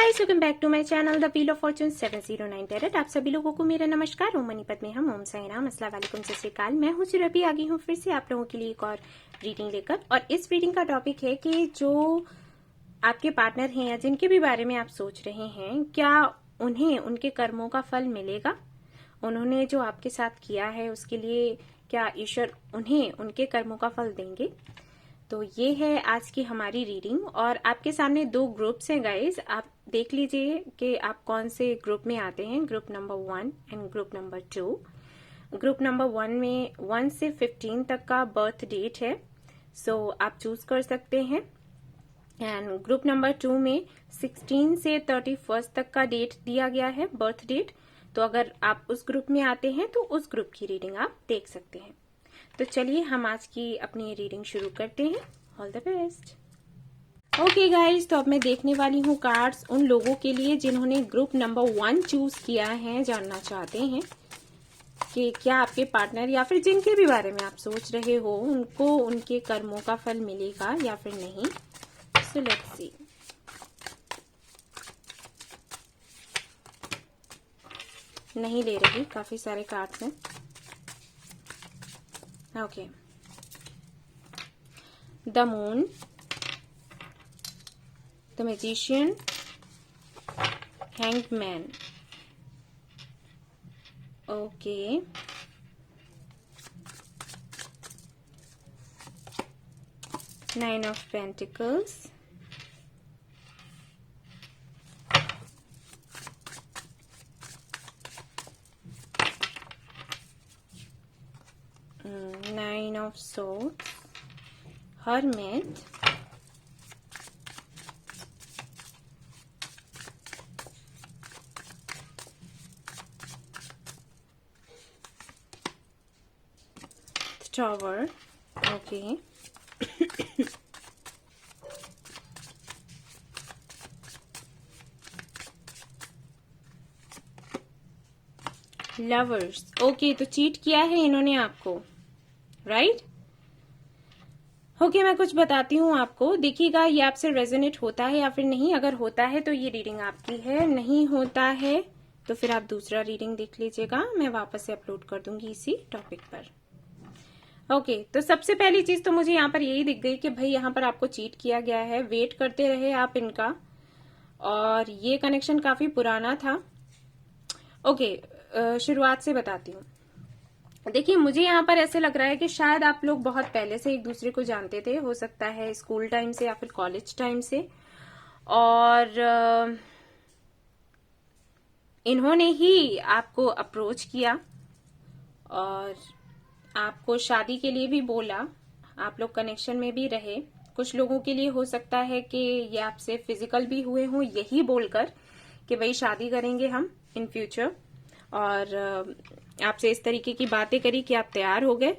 Guys, welcome back to my channel the wheel of fortune 709 tarot. आप सभी लोगों को मेरा नमस्कार। ओम मनीपत में हम ओम साई राम, अस्सलाम वालेकुम, सत श्री अकाल। मैं हूं सुरभि, आ गई हूं फिर से आप लोगों के लिए एक और रीडिंग लेकर। और इस रीडिंग का टॉपिक है कि जो आपके पार्टनर हैं या जिनके भी बारे में आप सोच रहे हैं, क्या उन्हें उनके कर्मों का फल मिलेगा? उन्होंने जो आपके साथ किया है उसके लिए क्या ईश्वर उन्हें उनके कर्मों का फल देंगे? तो ये है आज की हमारी रीडिंग। और आपके सामने दो ग्रुप्स हैं गाइस, आप देख लीजिए कि आप कौन से ग्रुप में आते हैं। Group number 1 and group number 2। Group number 1 में 1 से 15 तक का बर्थ डेट है, सो आप चूज कर सकते हैं। एंड ग्रुप नंबर 2 में 16 से 31 तक का डेट दिया गया है, बर्थ डेट। तो अगर आप उस ग्रुप में आते हैं तो उस ग्रुप की रीडिंग आप देख सकते हैं। तो चलिए हम आज की अपनी रीडिंग शुरू करते हैं। All the best. Okay guys, तो अब मैं देखने वाली हूँ कार्ड्स उन लोगों के लिए जिन्होंने ग्रुप नंबर 1 चूज किया है। जानना चाहते हैं कि क्या आपके पार्टनर या फिर जिनके भी बारे में आप सोच रहे हो उनको उनके कर्मों का फल मिलेगा या फिर नहीं। So let's see. नहीं ले रही, काफी सारे कार्ड्स हैं। Okay, the moon, the magician, hanged man. Okay, nine of pentacles, nine of swords, hermit, tower. Okay. Lovers. Okay, तो चीट किया है इन्होंने आपको, राइट? ओके, मैं कुछ बताती हूँ आपको। देखिएगा ये आपसे रेजोनेट होता है या फिर नहीं। अगर होता है तो ये रीडिंग आपकी है, नहीं होता है तो फिर आप दूसरा रीडिंग देख लीजिएगा। मैं वापस से अपलोड कर दूंगी इसी टॉपिक पर। ओके, तो सबसे पहली चीज तो मुझे यहाँ पर यही दिख गई कि भाई यहाँ पर आपको चीट किया गया है। वेट करते रहे आप इनका, और ये कनेक्शन काफी पुराना था। ओके, शुरुआत से बताती हूँ। देखिए, मुझे यहाँ पर ऐसे लग रहा है कि शायद आप लोग बहुत पहले से एक दूसरे को जानते थे। हो सकता है स्कूल टाइम से या फिर कॉलेज टाइम से। और इन्होंने ही आपको अप्रोच किया और आपको शादी के लिए भी बोला। आप लोग कनेक्शन में भी रहे। कुछ लोगों के लिए हो सकता है कि ये आपसे फिजिकल भी हुए हों, यही बोलकर कि भाई शादी करेंगे हम इन फ्यूचर। और आपसे इस तरीके की बातें करी कि आप तैयार हो गए।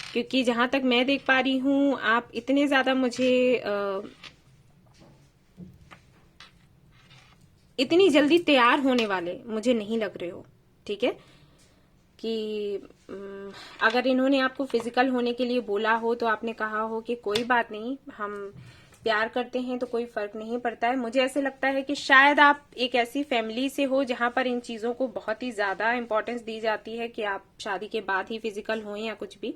क्योंकि जहां तक मैं देख पा रही हूं, आप इतने ज्यादा मुझे इतनी जल्दी तैयार होने वाले मुझे नहीं लग रहे हो। ठीक है, कि अगर इन्होंने आपको फिजिकल होने के लिए बोला हो तो आपने कहा हो कि कोई बात नहीं, हम प्यार करते हैं तो कोई फर्क नहीं पड़ता है। मुझे ऐसे लगता है कि शायद आप एक ऐसी फैमिली से हो जहां पर इन चीजों को बहुत ही ज्यादा इंपॉर्टेंस दी जाती है कि आप शादी के बाद ही फिजिकल हों या कुछ भी।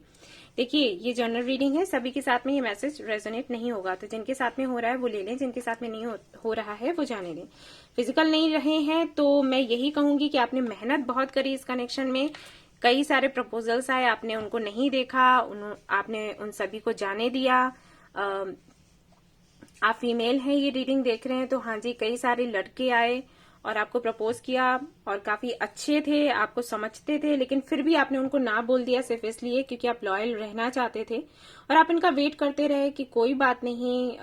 देखिए, ये जनरल रीडिंग है, सभी के साथ में ये मैसेज रेजोनेट नहीं होगा। तो जिनके साथ में हो रहा है वो ले लें, जिनके साथ में नहीं हो रहा है वो जाने दें। फिजिकल नहीं रहे हैं तो मैं यही कहूंगी कि आपने मेहनत बहुत करी इस कनेक्शन में। कई सारे प्रपोजल्स आए, आपने उनको नहीं देखा, आपने उन सभी को जाने दिया। आप फीमेल हैं, ये रीडिंग देख रहे हैं तो हाँ जी, कई सारे लड़के आए और आपको प्रपोज किया और काफी अच्छे थे, आपको समझते थे, लेकिन फिर भी आपने उनको ना बोल दिया सिर्फ इसलिए क्योंकि आप लॉयल रहना चाहते थे। और आप इनका वेट करते रहे कि कोई बात नहीं,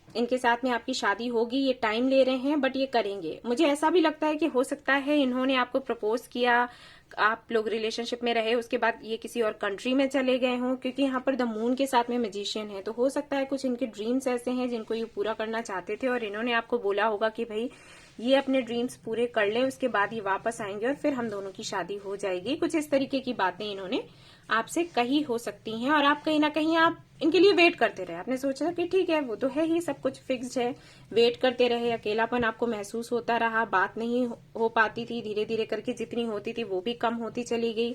इनके साथ में आपकी शादी होगी। ये टाइम ले रहे हैं बट ये करेंगे। मुझे ऐसा भी लगता है कि हो सकता है इन्होंने आपको प्रपोज किया आप लोग रिलेशनशिप में रहे, उसके बाद ये किसी और कंट्री में चले गए हों, क्योंकि यहाँ पर द मून के साथ में मैजिशियन है। तो हो सकता है कुछ इनके ड्रीम्स ऐसे हैं जिनको ये पूरा करना चाहते थे, और इन्होंने आपको बोला होगा कि भाई ये अपने ड्रीम्स पूरे कर लें, उसके बाद ये वापस आएंगे और फिर हम दोनों की शादी हो जाएगी। कुछ इस तरीके की बातें इन्होंने आपसे कही हो सकती हैं, और आप कहीं ना कहीं आप इनके लिए वेट करते रहे। आपने सोचा कि ठीक है, वो तो है ही, सब कुछ फिक्स्ड है, वेट करते रहे। अकेलापन आपको महसूस होता रहा, बात नहीं हो पाती थी, धीरे धीरे करके जितनी होती थी वो भी कम होती चली गई,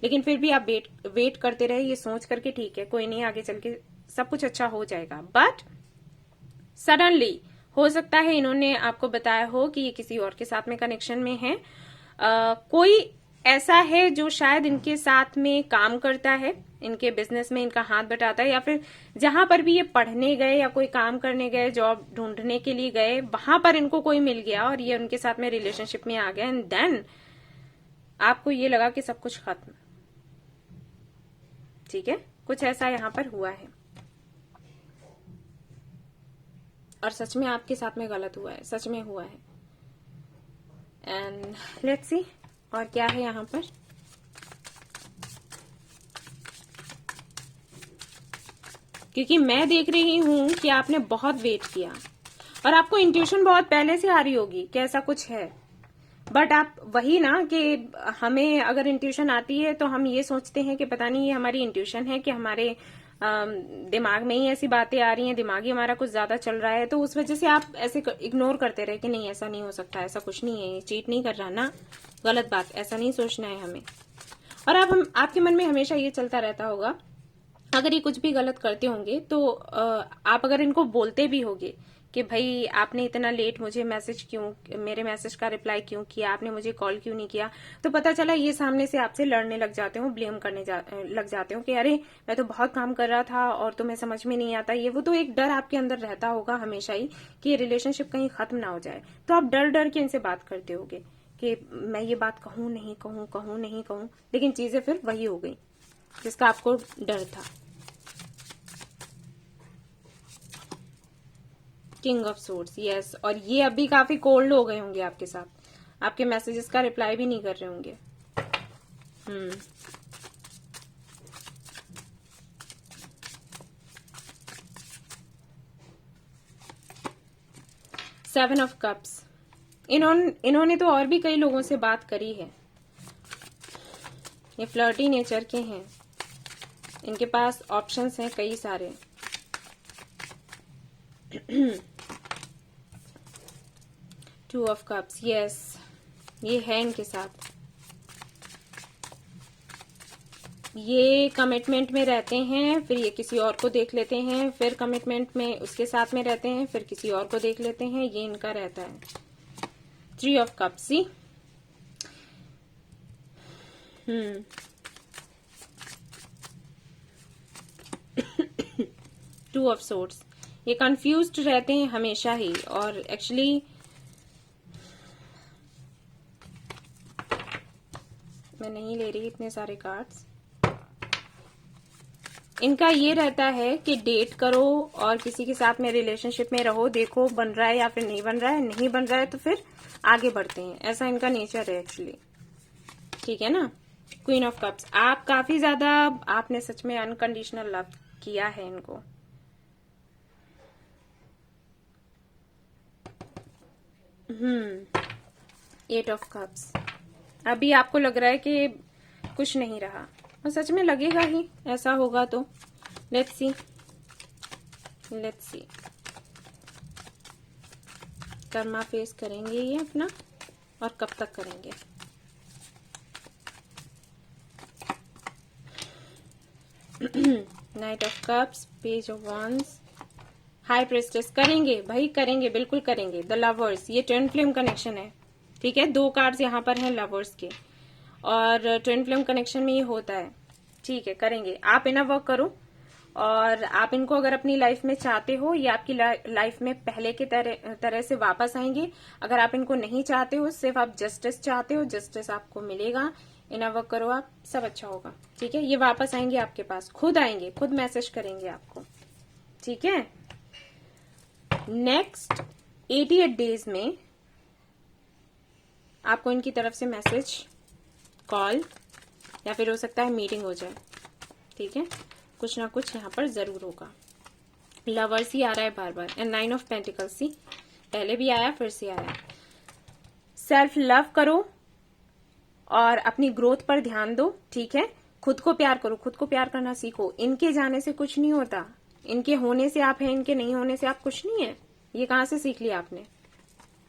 लेकिन फिर भी आप वेट करते रहे, ये सोच करके ठीक है कोई नहीं, आगे चल के सब कुछ अच्छा हो जाएगा। बट सडनली हो सकता है इन्होंने आपको बताया हो कि ये किसी और के साथ में कनेक्शन में है। कोई ऐसा है जो शायद इनके साथ में काम करता है, इनके बिजनेस में इनका हाथ बटाता है, या फिर जहां पर भी ये पढ़ने गए या कोई काम करने गए, जॉब ढूंढने के लिए गए, वहां पर इनको कोई मिल गया और ये उनके साथ में रिलेशनशिप में आ गया, एंड देन आपको ये लगा कि सब कुछ खत्म। ठीक है, कुछ ऐसा यहां पर हुआ है, और सच में आपके साथ में गलत हुआ है, सच में हुआ है। एंड लेट्स सी और क्या है यहां पर। क्योंकि मैं देख रही हूं कि आपने बहुत वेट किया, और आपको इंट्यूशन बहुत पहले से आ रही होगी कि ऐसा कुछ है, बट आप वही ना कि हमें अगर इंट्यूशन आती है तो हम ये सोचते हैं कि पता नहीं ये हमारी इंट्यूशन है कि हमारे दिमाग में ही ऐसी बातें आ रही हैं, दिमाग ही हमारा कुछ ज्यादा चल रहा है, तो उस वजह से आप ऐसे इग्नोर करते रहे कि नहीं ऐसा नहीं हो सकता, ऐसा कुछ नहीं है, ये चीट नहीं कर रहा ना, गलत बात, ऐसा नहीं सोचना है हमें। और आप आपके मन में हमेशा ये चलता रहता होगा, अगर ये कुछ भी गलत करते होंगे तो आप अगर इनको बोलते भी होगे कि भाई आपने इतना लेट मुझे मैसेज क्यों, मेरे मैसेज का रिप्लाई क्यों किया, आपने मुझे कॉल क्यों नहीं किया, तो पता चला ये सामने से आपसे लड़ने लग जाते हो, ब्लेम करने लग जाते हो कि अरे मैं तो बहुत काम कर रहा था और तुम्हें समझ में नहीं आता ये वो। तो एक डर आपके अंदर रहता होगा हमेशा ही कि ये रिलेशनशिप कहीं खत्म ना हो जाए, तो आप डर डर के इनसे बात करते होगे कि मैं ये बात कहूं नहीं कहूं, कहूं नहीं कहूं, लेकिन चीजें फिर वही हो गई जिसका आपको डर था। किंग ऑफ सोर्ड्स, यस, और ये अभी काफी कोल्ड हो गए होंगे आपके साथ, आपके मैसेजेस का रिप्लाई भी नहीं कर रहे होंगे। सेवन ऑफ कप्स, इन्होंने तो और भी कई लोगों से बात करी है, ये फ्लर्टी नेचर के हैं, इनके पास ऑप्शंस हैं कई सारे। टू ऑफ कप्स, यस, ये है इनके साथ, ये कमिटमेंट में रहते हैं, फिर ये किसी और को देख लेते हैं, फिर कमिटमेंट में उसके साथ में रहते हैं, फिर किसी और को देख लेते हैं, ये इनका रहता है। Three of cups, see, two of swords, ये कंफ्यूज्ड रहते हैं हमेशा ही, और एक्चुअली मैं नहीं ले रही इतने सारे कार्ड्स। इनका ये रहता है कि डेट करो और किसी के साथ में रिलेशनशिप में रहो, देखो बन रहा है या फिर नहीं बन रहा है, नहीं बन रहा है तो फिर आगे बढ़ते हैं, ऐसा इनका नेचर है एक्चुअली। ठीक है ना। क्वीन ऑफ कप्स, आप काफी ज्यादा, आपने सच में अनकंडीशनल लव किया है इनको। एट ऑफ कप्स, अभी आपको लग रहा है कि कुछ नहीं रहा, और सच में लगेगा ही, ऐसा होगा तो। Let's see, let's see, Karma face करेंगे ये अपना, और कब तक करेंगे। Night of cups, page of wands, high प्रेस्टेस, करेंगे भाई, करेंगे, बिल्कुल करेंगे। द लवर्स, ये ट्विन फ्लेम कनेक्शन है, ठीक है, दो कार्ड्स यहाँ पर हैं लवर्स के, और ट्विन फ्लेम कनेक्शन में ये होता है, ठीक है, करेंगे। आप इनर वर्क करो, और आप इनको अगर अपनी लाइफ में चाहते हो, ये आपकी लाइफ में पहले के तरह से वापस आएंगे। अगर आप इनको नहीं चाहते हो, सिर्फ आप जस्टिस चाहते हो, जस्टिस आपको मिलेगा। इनर वर्क करो आप, सब अच्छा होगा, ठीक है। ये वापस आएंगे आपके पास, खुद आएंगे, खुद मैसेज करेंगे आपको, ठीक है। नेक्स्ट 88 डेज में आपको इनकी तरफ से मैसेज कॉल या फिर हो सकता है मीटिंग हो जाए, ठीक है, कुछ ना कुछ यहाँ पर जरूर होगा। लवर्स ही आ रहा है बार बार, एंड 9 ऑफ पेंटिकल्स सी पहले भी आया फिर से आया। सेल्फ लव करो और अपनी ग्रोथ पर ध्यान दो, ठीक है, खुद को प्यार करो, खुद को प्यार करना सीखो। इनके जाने से कुछ नहीं होता, इनके होने से आप हैं, इनके नहीं होने से आप कुछ नहीं है। ये कहां से सीख लिया आपने?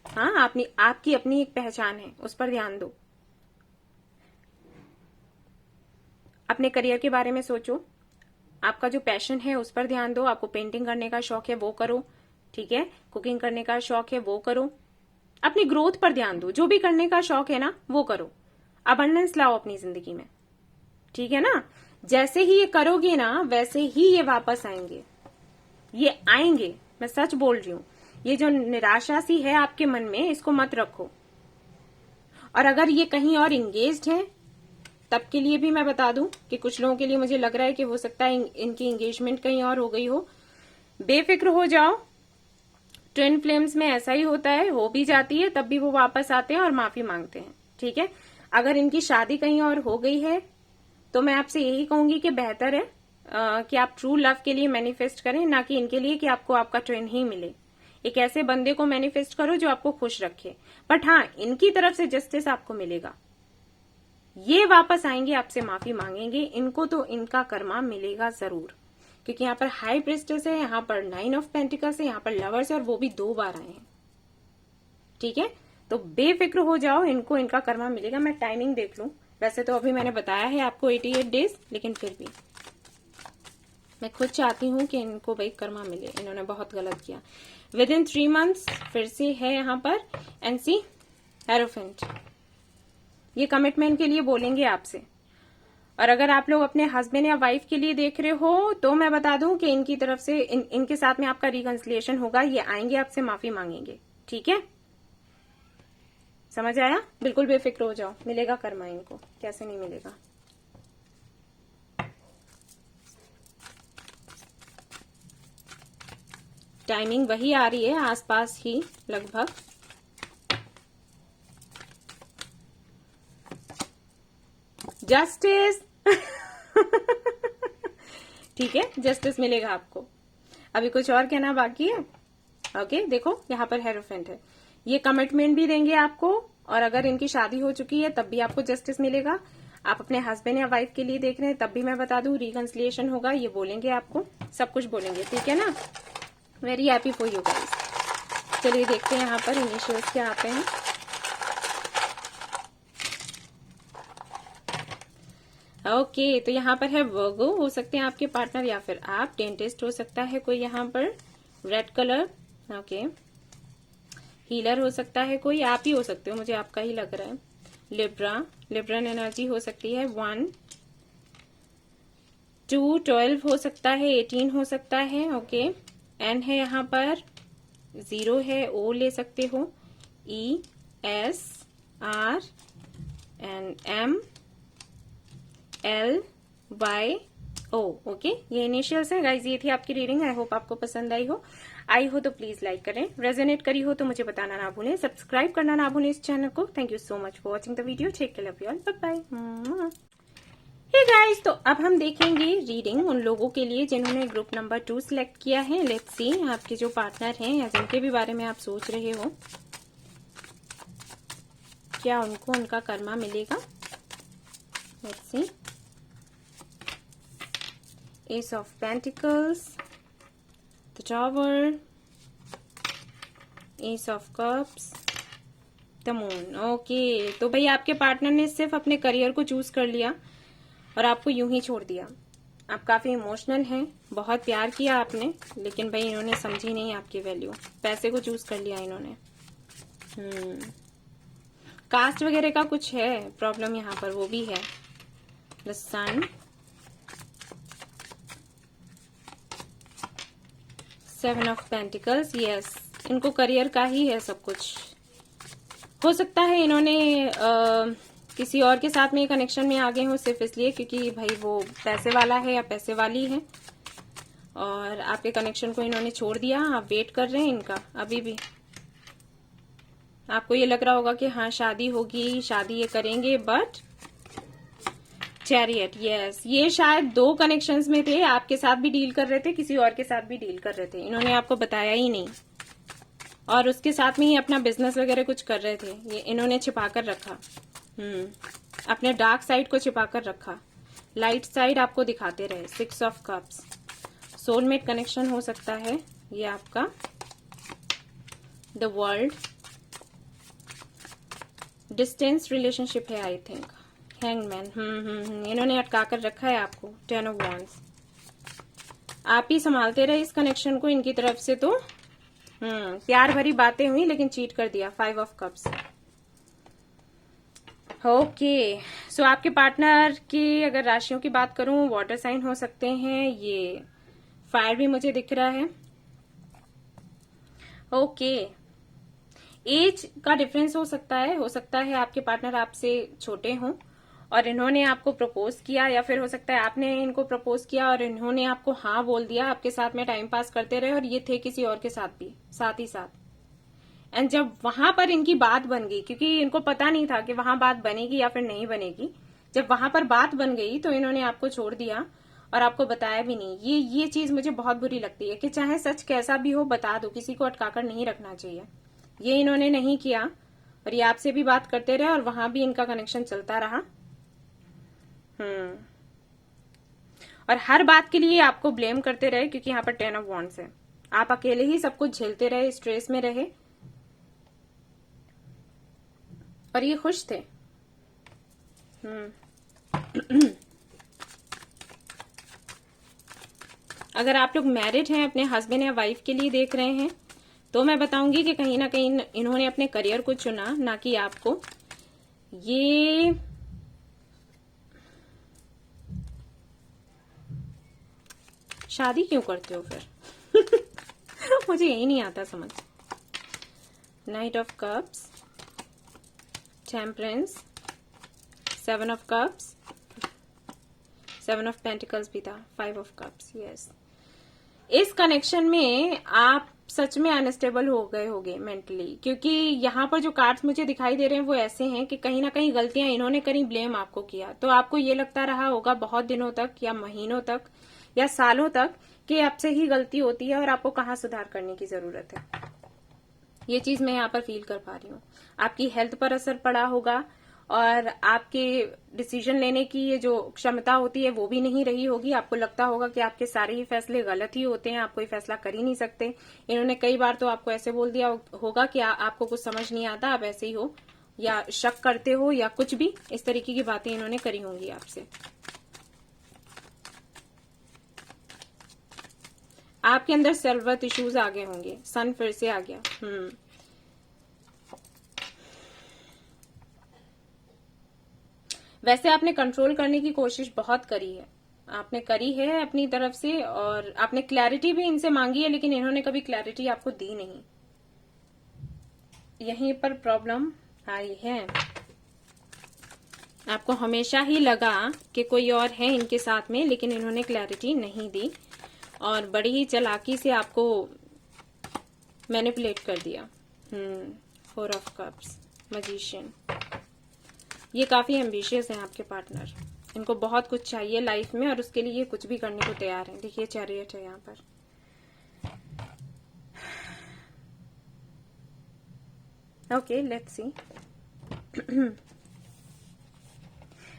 हाँ, आपकी अपनी एक पहचान है, उस पर ध्यान दो। अपने करियर के बारे में सोचो, आपका जो पैशन है उस पर ध्यान दो। आपको पेंटिंग करने का शौक है वो करो, ठीक है, कुकिंग करने का शौक है वो करो। अपनी ग्रोथ पर ध्यान दो, जो भी करने का शौक है ना वो करो। अबंडेंस लाओ अपनी जिंदगी में, ठीक है ना। जैसे ही ये करोगे ना वैसे ही ये वापस आएंगे, ये आएंगे, मैं सच बोल रही हूं। ये जो निराशा सी है आपके मन में, इसको मत रखो। और अगर ये कहीं और इंगेज्ड है तब के लिए भी मैं बता दूं कि कुछ लोगों के लिए मुझे लग रहा है कि हो सकता है इनकी एंगेजमेंट कहीं और हो गई हो। बेफिक्र हो जाओ, ट्विन फ्लेम्स में ऐसा ही होता है, हो भी जाती है तब भी वो वापस आते हैं और माफी मांगते हैं, ठीक है। अगर इनकी शादी कहीं और हो गई है तो मैं आपसे यही कहूंगी कि बेहतर है कि आप ट्रू लव के लिए मैनिफेस्ट करें, ना कि इनके लिए कि आपको आपका ट्विन ही मिले। एक ऐसे बंदे को मैनिफेस्ट करो जो आपको खुश रखे। बट हाँ, इनकी तरफ से जस्टिस आपको मिलेगा, ये वापस आएंगे, आपसे माफी मांगेंगे। इनको तो इनका कर्मा मिलेगा जरूर, क्योंकि यहाँ पर हाई प्रिस्टेस है, यहाँ पर 9 ऑफ पेंटिकल्स है, यहाँ पर लवर्स है और वो भी 2 बार आए हैं, ठीक है। तो बेफिक्र हो जाओ, इनको इनका कर्मा मिलेगा। मैं टाइमिंग देख लूं, वैसे तो अभी मैंने बताया है आपको 88 डेज, लेकिन फिर भी मैं खुद चाहती हूं कि इनको भाई कर्मा मिले। इन्होंने बहुत गलत किया। विद इन 3 मंथ्स फिर से है यहाँ पर एनसी हेरोफेंट, ये कमिटमेंट के लिए बोलेंगे आपसे। और अगर आप लोग अपने हस्बैंड या वाइफ के लिए देख रहे हो तो मैं बता दूं कि इनकी तरफ से इनके साथ में आपका रिकंसिलिएशन होगा। ये आएंगे, आपसे माफी मांगेंगे, ठीक है। समझ आया? बिल्कुल बेफिक्र हो जाओ, मिलेगा कर्मा इनको, कैसे नहीं मिलेगा। टाइमिंग वही आ रही है, आसपास ही लगभग। जस्टिस ठीक है, जस्टिस मिलेगा आपको। अभी कुछ और कहना बाकी है? ओके, देखो यहाँ पर हेरोफेंट है, ये कमिटमेंट भी देंगे आपको। और अगर इनकी शादी हो चुकी है तब भी आपको जस्टिस मिलेगा। आप अपने हस्बैंड या वाइफ के लिए देख रहे हैं तब भी मैं बता दूं रिकंसिलिएशन होगा, ये बोलेंगे आपको, सब कुछ बोलेंगे, ठीक है ना। Very happy for you guys. चलिए देखते हैं यहाँ पर इनिशियल्स क्या आते हैं। ओके, तो यहाँ पर है वर्गो, हो सकते हैं आपके पार्टनर या फिर आप। डेंटिस्ट हो सकता है कोई यहाँ पर, रेड कलर। ओके, हीलर हो सकता है कोई, आप ही हो सकते हो, मुझे आपका ही लग रहा है। लिब्रन एनर्जी हो सकती है। 1 2 12 हो सकता है, 18 हो सकता है। ओके, एन है यहाँ पर, 0 है, ओ ले सकते हो, E S R and M L Y O. Okay, ये इनिशियल्स हैं गाइज। ये थी आपकी रीडिंग, आई होप आपको पसंद आई हो तो प्लीज लाइक करें, रेजोनेट करी हो तो मुझे बताना ना भूलें, सब्सक्राइब करना ना भूलें इस चैनल को। Thank you so much for watching the video, take care, love you all, bye bye. Hey guys, तो अब हम देखेंगे रीडिंग उन लोगों के लिए जिन्होंने ग्रुप नंबर 2 सिलेक्ट किया है। लेट्स सी, आपके जो पार्टनर हैं या जिनके भी बारे में आप सोच रहे हो, क्या उनको उनका कर्मा मिलेगा। Let's see, S of pentacles, the tower, S of cups, the moon. Okay, तो भाई आपके पार्टनर ने सिर्फ अपने करियर को चूज कर लिया और आपको यूं ही छोड़ दिया। आप काफी इमोशनल हैं, बहुत प्यार किया आपने, लेकिन भाई इन्होंने समझी नहीं आपकी वैल्यू, पैसे को चूज कर लिया इन्होंने। कास्ट वगैरह का कुछ है प्रॉब्लम यहाँ पर, वो भी है। The sun, 7 of pentacles, yes, इनको करियर का ही है सब कुछ। हो सकता है इन्होंने किसी और के साथ में कनेक्शन में आ गए हो सिर्फ इसलिए क्योंकि भाई वो पैसे वाला है या पैसे वाली है, और आपके कनेक्शन को इन्होंने छोड़ दिया। आप वेट कर रहे हैं इनका अभी भी। आपको ये लग रहा होगा कि हाँ शादी होगी, शादी ये करेंगे, बट चैरियट, यस, ये शायद 2 कनेक्शंस में थे, आपके साथ भी डील कर रहे थे, किसी और के साथ भी डील कर रहे थे, इन्होंने आपको बताया ही नहीं, और उसके साथ में ही अपना बिजनेस वगैरह कुछ कर रहे थे, ये इन्होंने छिपा कर रखा। अपने डार्क साइड को छिपा कर रखा, लाइट साइड आपको दिखाते रहे। 6 ऑफ कप्स, सोलमेट कनेक्शन हो सकता है ये आपका। द वर्ल्ड, डिस्टेंस रिलेशनशिप है आई थिंक। हैंगमैन, इन्होंने अटका कर रखा है आपको। 10 ऑफ वॉन्ड्स, आप ही संभालते रहे इस कनेक्शन को इनकी तरफ से। तो प्यार भरी बातें हुई लेकिन चीट कर दिया। 5 ऑफ कप्स। ओके, सो आपके पार्टनर की अगर राशियों की बात करूं, वाटर साइन हो सकते हैं, ये फायर भी मुझे दिख रहा है। ओके, एज का डिफरेंस हो सकता है आपके पार्टनर आपसे छोटे हों और इन्होंने आपको प्रपोज किया, या फिर हो सकता है आपने इनको प्रपोज किया और इन्होंने आपको हाँ बोल दिया, आपके साथ में टाइम पास करते रहे और ये थे किसी और के साथ भी साथ ही साथ। एंड जब वहां पर इनकी बात बन गई, क्योंकि इनको पता नहीं था कि वहां बात बनेगी या फिर नहीं बनेगी, जब वहां पर बात बन गई तो इन्होंने आपको छोड़ दिया और आपको बताया भी नहीं। ये चीज मुझे बहुत बुरी लगती है कि चाहे सच कैसा भी हो बता दो, किसी को अटकाकर नहीं रखना चाहिए। ये इन्होंने नहीं किया और ये आपसे भी बात करते रहे और वहां भी इनका कनेक्शन चलता रहा। और हर बात के लिए आपको ब्लेम करते रहे, क्योंकि यहाँ पर 10 ऑफ वॉन्ड्स है। आप अकेले ही सब कुछ झेलते रहे, स्ट्रेस में रहे और ये खुश थे। अगर आप लोग मैरिड हैं, अपने हस्बैंड या वाइफ के लिए देख रहे हैं, तो मैं बताऊंगी कि कहीं ना कहीं इन्होंने अपने करियर को चुना, ना कि आपको। ये शादी क्यों करते हो फिर? मुझे यही नहीं आता समझ। Night of cups, temperance, 7 of cups, 7 of pentacles भी था, 5 ऑफ कप्स, यस। इस कनेक्शन में आप सच में अनस्टेबल हो गए होगे मेंटली, क्योंकि यहाँ पर जो कार्ड्स मुझे दिखाई दे रहे हैं वो ऐसे हैं कि कहीं ना कहीं गलतियां इन्होंने करी, ब्लेम आपको किया, तो आपको ये लगता रहा होगा बहुत दिनों तक या महीनों तक या सालों तक कि आपसे ही गलती होती है और आपको कहाँ सुधार करने की जरूरत है। ये चीज मैं यहाँ पर फील कर पा रही हूँ। आपकी हेल्थ पर असर पड़ा होगा और आपके डिसीजन लेने की ये जो क्षमता होती है वो भी नहीं रही होगी। आपको लगता होगा कि आपके सारे ही फैसले गलत ही होते हैं, आप कोई फैसला कर ही नहीं सकते। इन्होंने कई बार तो आपको ऐसे बोल दिया होगा कि आपको कुछ समझ नहीं आता, आप ऐसे ही हो या शक करते हो या कुछ भी इस तरीके की बातें इन्होंने करी होंगी आपसे। आपके अंदर सेल्फ वर्थ इश्यूज आ गए होंगे, सन फिर से आ गया। वैसे आपने कंट्रोल करने की कोशिश बहुत करी है, आपने करी है अपनी तरफ से, और आपने क्लैरिटी भी इनसे मांगी है, लेकिन इन्होंने कभी क्लैरिटी आपको दी नहीं। यहीं पर प्रॉब्लम आई है। आपको हमेशा ही लगा कि कोई और है इनके साथ में, लेकिन इन्होंने क्लैरिटी नहीं दी और बड़ी ही चालाकी से आपको मैनिपुलेट कर दिया। 4 ऑफ कप्स, मैजिशियन। ये काफी एम्बिशियस हैं आपके पार्टनर, इनको बहुत कुछ चाहिए लाइफ में और उसके लिए ये कुछ भी करने को तैयार है। देखिए चैरियट है यहाँ पर। Okay, let's see.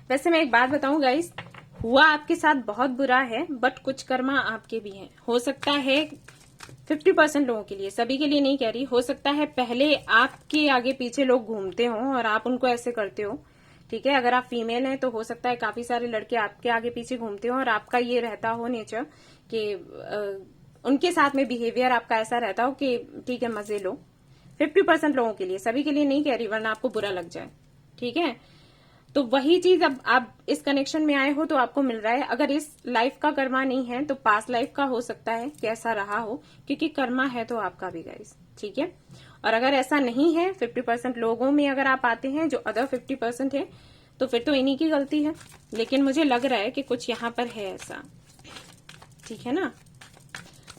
वैसे मैं एक बात बताऊं गाइस, हुआ आपके साथ बहुत बुरा है, बट कुछ कर्मा आपके भी हैं। हो सकता है 50% लोगों के लिए, सभी के लिए नहीं कह रही, हो सकता है पहले आपके आगे पीछे लोग घूमते हों और आप उनको ऐसे करते हो। ठीक है, अगर आप फीमेल हैं तो हो सकता है काफी सारे लड़के आपके आगे पीछे घूमते हो और आपका ये रहता हो नेचर कि उनके साथ में बिहेवियर आपका ऐसा रहता हो कि ठीक है मजे लो। 50% लोगों के लिए, सभी के लिए नहीं कह रही, वरना आपको बुरा लग जाए। ठीक है, तो वही चीज अब आप इस कनेक्शन में आए हो तो आपको मिल रहा है। अगर इस लाइफ का कर्मा नहीं है तो पास्ट लाइफ का हो सकता है, कैसा रहा हो, क्योंकि कर्मा है तो आपका भी गाइस। ठीक है, और अगर ऐसा नहीं है, 50% लोगों में अगर आप आते हैं जो अदर 50% है, तो फिर तो इन्हीं की गलती है। लेकिन मुझे लग रहा है कि कुछ यहाँ पर है ऐसा। ठीक है ना,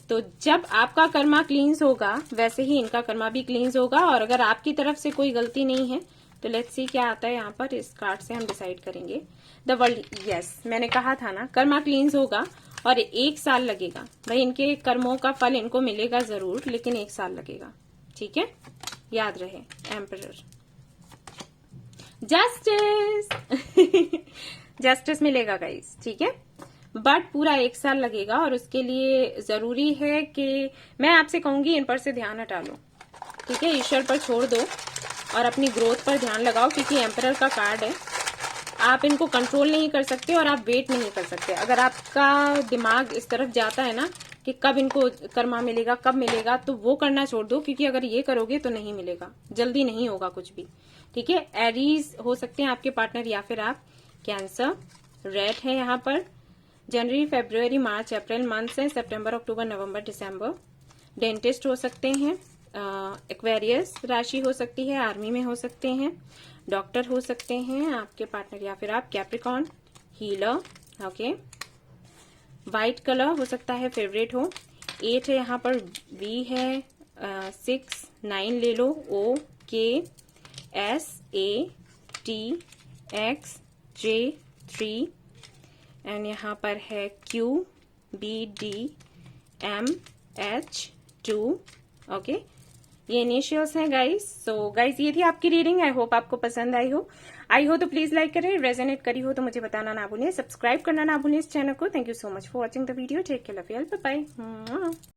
तो जब आपका कर्मा क्लींस होगा वैसे ही इनका कर्मा भी क्लींस होगा। और अगर आपकी तरफ से कोई गलती नहीं है तो लेट्स सी क्या आता है यहाँ पर। इस कार्ड से हम डिसाइड करेंगे। द वर्ल्ड, यस मैंने कहा था ना, कर्मा क्लींस होगा और 1 साल लगेगा भाई। इनके कर्मों का फल इनको मिलेगा जरूर, लेकिन 1 साल लगेगा, ठीक है, याद रहे। एम्परर, जस्टिस जस्टिस मिलेगा गाइस, ठीक है, बट पूरा 1 साल लगेगा और उसके लिए जरूरी है कि मैं आपसे कहूंगी इन पर से ध्यान हटा लो, ठीक है, ईश्वर पर छोड़ दो और अपनी ग्रोथ पर ध्यान लगाओ, क्योंकि एम्परर का कार्ड है। आप इनको कंट्रोल नहीं कर सकते और आप वेट नहीं कर सकते। अगर आपका दिमाग इस तरफ जाता है ना कि कब इनको कर्मा मिलेगा, कब मिलेगा, तो वो करना छोड़ दो, क्योंकि अगर ये करोगे तो नहीं मिलेगा, जल्दी नहीं होगा कुछ भी, ठीक है। एरीज हो सकते हैं आपके पार्टनर या फिर आप। कैंसर, रेड है यहाँ पर। जनवरी, फरवरी, मार्च, अप्रैल मंथ है। सितंबर, अक्टूबर, नवंबर, दिसंबर। डेंटिस्ट हो सकते हैं। एक्वेरियस राशि हो सकती है, आर्मी में हो सकते हैं। डॉक्टर हो सकते हैं आपके पार्टनर या फिर आप। Capricorn, healer, okay. White colour हो सकता है फेवरेट हो। 8 है यहाँ पर, वी है, 6, 9 ले लो, O, K, S, A, T, X, J, 3 and यहाँ पर है Q, B, D, M, H, 2, okay. ये इनिशियल्स हैं गाइस। सो गाइस ये थी आपकी रीडिंग। आई होप आपको पसंद आई हो तो प्लीज लाइक करें, रेजोनेट करी हो तो मुझे बताना ना भूलें, सब्सक्राइब करना ना भूलें इस चैनल को। Thank you so much for watching the video. Take care, love you all, bye bye.